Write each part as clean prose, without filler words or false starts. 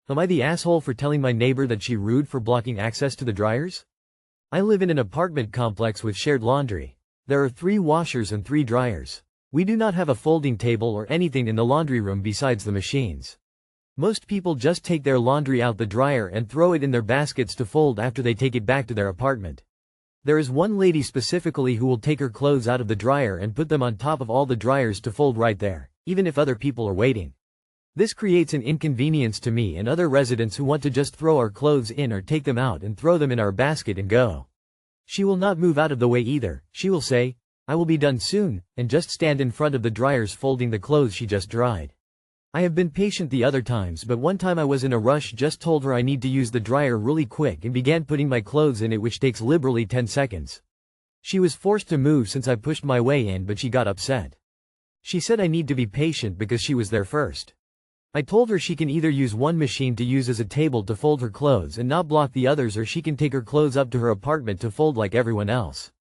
Am I the asshole for telling my neighbor that she rude for blocking access to the dryers? I live in an apartment complex with shared laundry. There are 3 washers and 3 dryers. We do not have a folding table or anything in the laundry room besides the machines. Most people just take their laundry out the dryer and throw it in their baskets to fold after they take it back to their apartment. There is one lady specifically who will take her clothes out of the dryer and put them on top of all the dryers to fold right there, even if other people are waiting. This creates an inconvenience to me and other residents who want to just throw our clothes in or take them out and throw them in our basket and go. She will not move out of the way either. She will say, "I will be done soon," and just stand in front of the dryers folding the clothes she just dried. I have been patient the other times, but one time I was in a rush, just told her I need to use the dryer really quick and began putting my clothes in it, which takes liberally 10 seconds. She was forced to move since I pushed my way in, but she got upset. She said I need to be patient because she was there first. I told her she can either use one machine to use as a table to fold her clothes and not block the others, or she can take her clothes up to her apartment to fold like everyone else.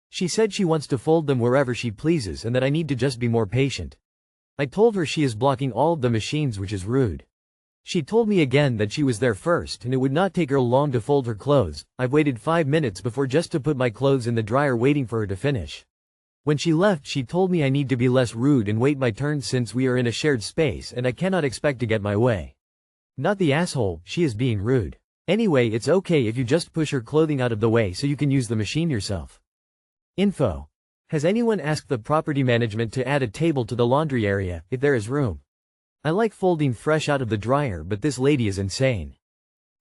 She said she wants to fold them wherever she pleases and that I need to just be more patient. I told her she is blocking all of the machines, which is rude. She told me again that she was there first and it would not take her long to fold her clothes. I've waited 5 minutes before just to put my clothes in the dryer waiting for her to finish. When she left, she told me I need to be less rude and wait my turn since we are in a shared space and I cannot expect to get my way. Not the asshole, she is being rude. Anyway, it's okay if you just push her clothing out of the way so you can use the machine yourself. Info. Has anyone asked the property management to add a table to the laundry area, if there is room? I like folding fresh out of the dryer, but this lady is insane.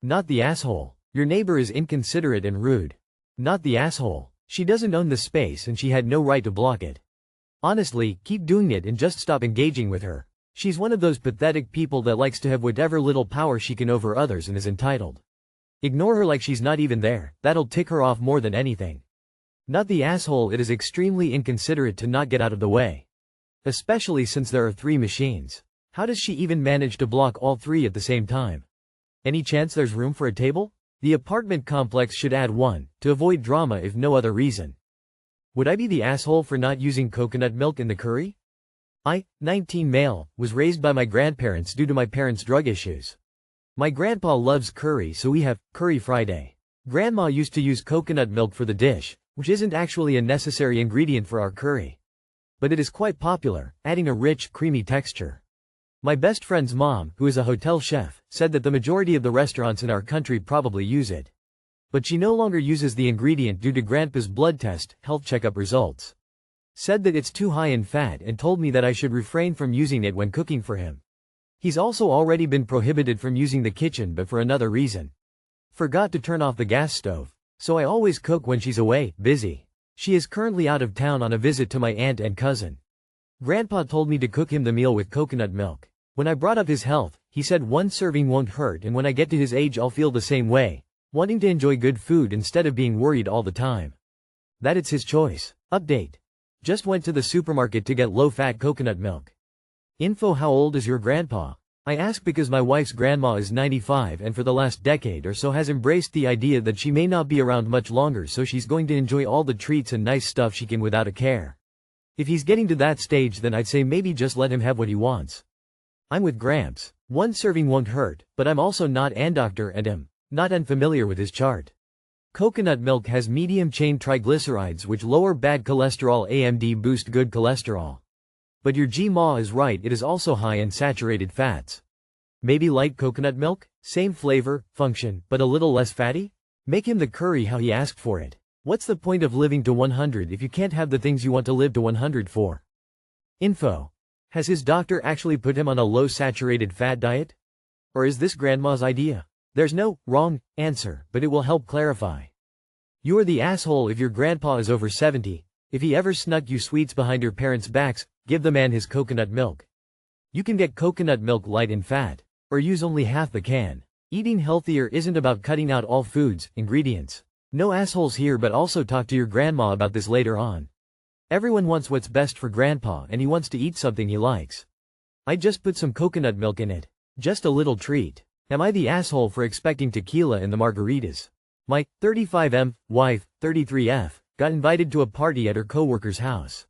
Not the asshole. Your neighbor is inconsiderate and rude. Not the asshole. She doesn't own the space and she had no right to block it. Honestly, keep doing it and just stop engaging with her. She's one of those pathetic people that likes to have whatever little power she can over others and is entitled. Ignore her like she's not even there, that'll tick her off more than anything. Not the asshole, it is extremely inconsiderate to not get out of the way. Especially since there are 3 machines. How does she even manage to block all 3 at the same time? Any chance there's room for a table? The apartment complex should add one, to avoid drama if no other reason. Would I be the asshole for not using coconut milk in the curry? I, 19 male, was raised by my grandparents due to my parents' drug issues. My grandpa loves curry, so we have Curry Friday. Grandma used to use coconut milk for the dish, which isn't actually a necessary ingredient for our curry. But it is quite popular, adding a rich, creamy texture. My best friend's mom, who is a hotel chef, said that the majority of the restaurants in our country probably use it. But she no longer uses the ingredient due to Grandpa's blood test, health checkup results. Said that it's too high in fat and told me that I should refrain from using it when cooking for him. He's also already been prohibited from using the kitchen, but for another reason. Forgot to turn off the gas stove. So I always cook when she's away, busy. She is currently out of town on a visit to my aunt and cousin. Grandpa told me to cook him the meal with coconut milk. When I brought up his health, he said 1 serving won't hurt, and when I get to his age I'll feel the same way, wanting to enjoy good food instead of being worried all the time. That it's his choice. Update. Just went to the supermarket to get low-fat coconut milk. Info. How old is your grandpa? I ask because my wife's grandma is 95 and for the last decade or so has embraced the idea that she may not be around much longer, so she's going to enjoy all the treats and nice stuff she can without a care. If he's getting to that stage, then I'd say maybe just let him have what he wants. I'm with Gramps. 1 serving won't hurt, but I'm also not an doctor and am not unfamiliar with his chart. Coconut milk has medium-chain triglycerides which lower bad cholesterol and boost good cholesterol. But your G-Ma is right, it is also high in saturated fats. Maybe light coconut milk? Same flavor, function, but a little less fatty? Make him the curry how he asked for it. What's the point of living to 100 if you can't have the things you want to live to 100 for? Info. Has his doctor actually put him on a low saturated fat diet? Or is this grandma's idea? There's no wrong answer, but it will help clarify. You are the asshole if your grandpa is over 70. If he ever snuck you sweets behind your parents' backs, give the man his coconut milk. You can get coconut milk light in fat, or use only half the can. Eating healthier isn't about cutting out all foods, ingredients. No assholes here, but also talk to your grandma about this later on. Everyone wants what's best for grandpa and he wants to eat something he likes. I just put some coconut milk in it. Just a little treat. Am I the asshole for expecting tequila in the margaritas? My 35M wife, 33F, got invited to a party at her coworker's house.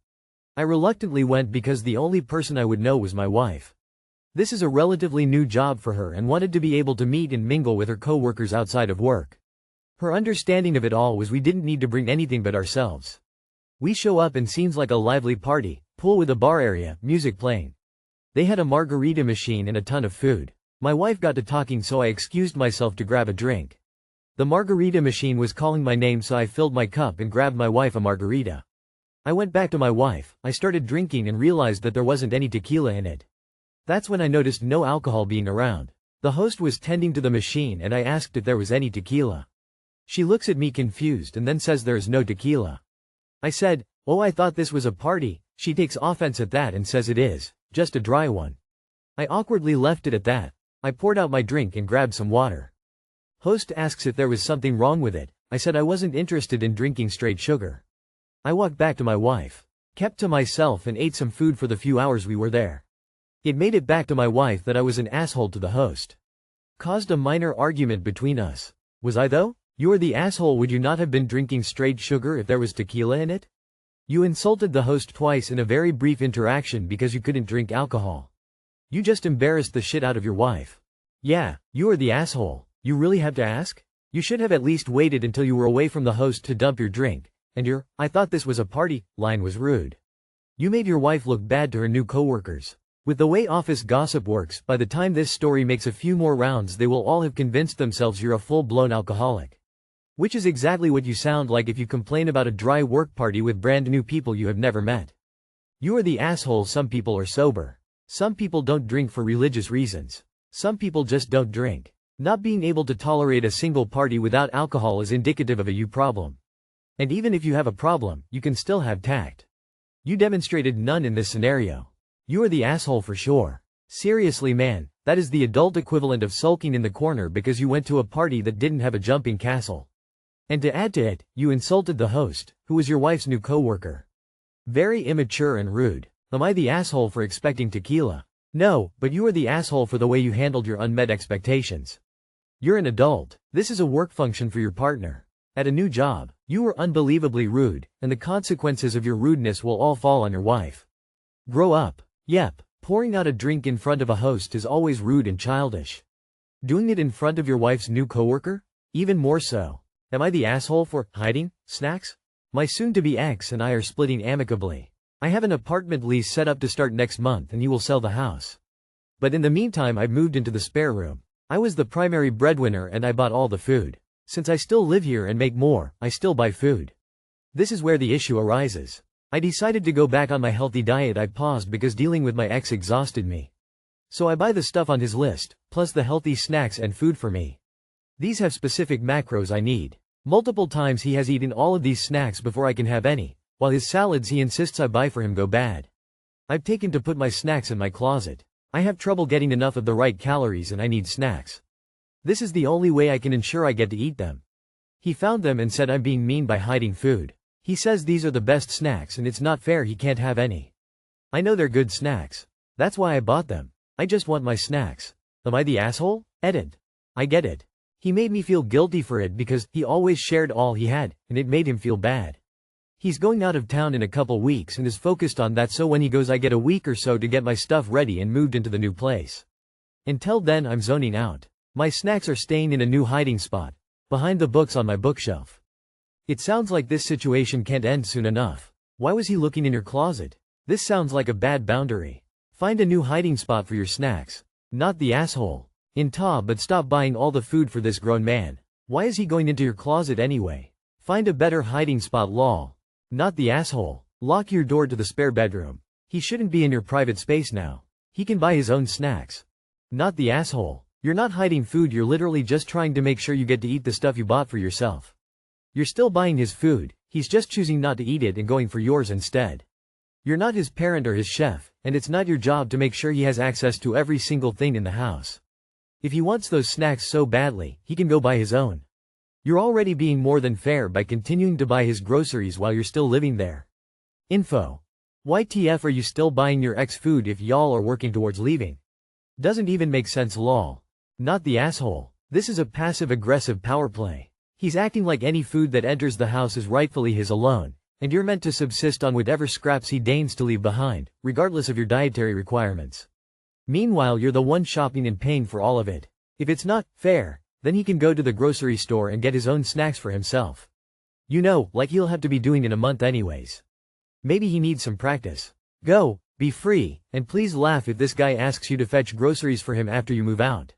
I reluctantly went because the only person I would know was my wife. This is a relatively new job for her and wanted to be able to meet and mingle with her co-workers outside of work. Her understanding of it all was we didn't need to bring anything but ourselves. We show up and seems like a lively party, pool with a bar area, music playing. They had a margarita machine and a ton of food. My wife got to talking, so I excused myself to grab a drink. The margarita machine was calling my name, so I filled my cup and grabbed my wife a margarita. I went back to my wife, I started drinking and realized that there wasn't any tequila in it. That's when I noticed no alcohol being around. The host was tending to the machine and I asked if there was any tequila. She looks at me confused and then says there is no tequila. I said, "Oh, I thought this was a party." She takes offense at that and says it is, just a dry one. I awkwardly left it at that. I poured out my drink and grabbed some water. Host asks if there was something wrong with it. I said I wasn't interested in drinking straight sugar. I walked back to my wife, kept to myself and ate some food for the few hours we were there. It made it back to my wife that I was an asshole to the host. Caused a minor argument between us. Was I though? You are the asshole. Would you not have been drinking straight sugar if there was tequila in it? You insulted the host twice in a very brief interaction because you couldn't drink alcohol. You just embarrassed the shit out of your wife. Yeah, you are the asshole. You really have to ask? You should have at least waited until you were away from the host to dump your drink, and your "I thought this was a party" line was rude. You made your wife look bad to her new coworkers. With the way office gossip works, by the time this story makes a few more rounds they will all have convinced themselves you're a full-blown alcoholic. Which is exactly what you sound like if you complain about a dry work party with brand new people you have never met. You are the asshole. Some people are sober. Some people don't drink for religious reasons. Some people just don't drink. Not being able to tolerate a single party without alcohol is indicative of a you problem. And even if you have a problem, you can still have tact. You demonstrated none in this scenario. You are the asshole for sure. Seriously man, that is the adult equivalent of sulking in the corner because you went to a party that didn't have a jumping castle. And to add to it, you insulted the host, who was your wife's new coworker. Very immature and rude. Am I the asshole for expecting tequila? No, but you are the asshole for the way you handled your unmet expectations. You're an adult. This is a work function for your partner. At a new job, you were unbelievably rude, and the consequences of your rudeness will all fall on your wife. Grow up. Yep, pouring out a drink in front of a host is always rude and childish. Doing it in front of your wife's new coworker? Even more so. Am I the asshole for hiding snacks? My soon-to-be ex and I are splitting amicably. I have an apartment lease set up to start next month and he will sell the house. But in the meantime I've moved into the spare room. I was the primary breadwinner and I bought all the food. Since I still live here and make more, I still buy food. This is where the issue arises. I decided to go back on my healthy diet. I paused because dealing with my ex exhausted me. So I buy the stuff on his list, plus the healthy snacks and food for me. These have specific macros I need. Multiple times he has eaten all of these snacks before I can have any, while his salads he insists I buy for him go bad. I've taken to put my snacks in my closet. I have trouble getting enough of the right calories and I need snacks. This is the only way I can ensure I get to eat them. He found them and said I'm being mean by hiding food. He says these are the best snacks and it's not fair he can't have any. I know they're good snacks. That's why I bought them. I just want my snacks. Am I the asshole? Edit. I get it. He made me feel guilty for it because he always shared all he had, and it made him feel bad. He's going out of town in a couple weeks and is focused on that, so when he goes I get a week or so to get my stuff ready and moved into the new place. Until then I'm zoning out. My snacks are staying in a new hiding spot, behind the books on my bookshelf. It sounds like this situation can't end soon enough. Why was he looking in your closet? This sounds like a bad boundary. Find a new hiding spot for your snacks. Not the asshole. But stop buying all the food for this grown man. Why is he going into your closet anyway? Find a better hiding spot lol. Not the asshole. Lock your door to the spare bedroom. He shouldn't be in your private space now. He can buy his own snacks. Not the asshole. You're not hiding food, you're literally just trying to make sure you get to eat the stuff you bought for yourself. You're still buying his food, he's just choosing not to eat it and going for yours instead. You're not his parent or his chef, and it's not your job to make sure he has access to every single thing in the house. If he wants those snacks so badly, he can go buy his own. You're already being more than fair by continuing to buy his groceries while you're still living there. Info. YTF are you still buying your ex food if y'all are working towards leaving? Doesn't even make sense lol. Not the asshole. This is a passive-aggressive power play. He's acting like any food that enters the house is rightfully his alone, and you're meant to subsist on whatever scraps he deigns to leave behind, regardless of your dietary requirements. Meanwhile you're the one shopping and paying for all of it. If it's not fair, then he can go to the grocery store and get his own snacks for himself. You know, like he'll have to be doing in a month anyways. Maybe he needs some practice. Go, be free, and please laugh if this guy asks you to fetch groceries for him after you move out.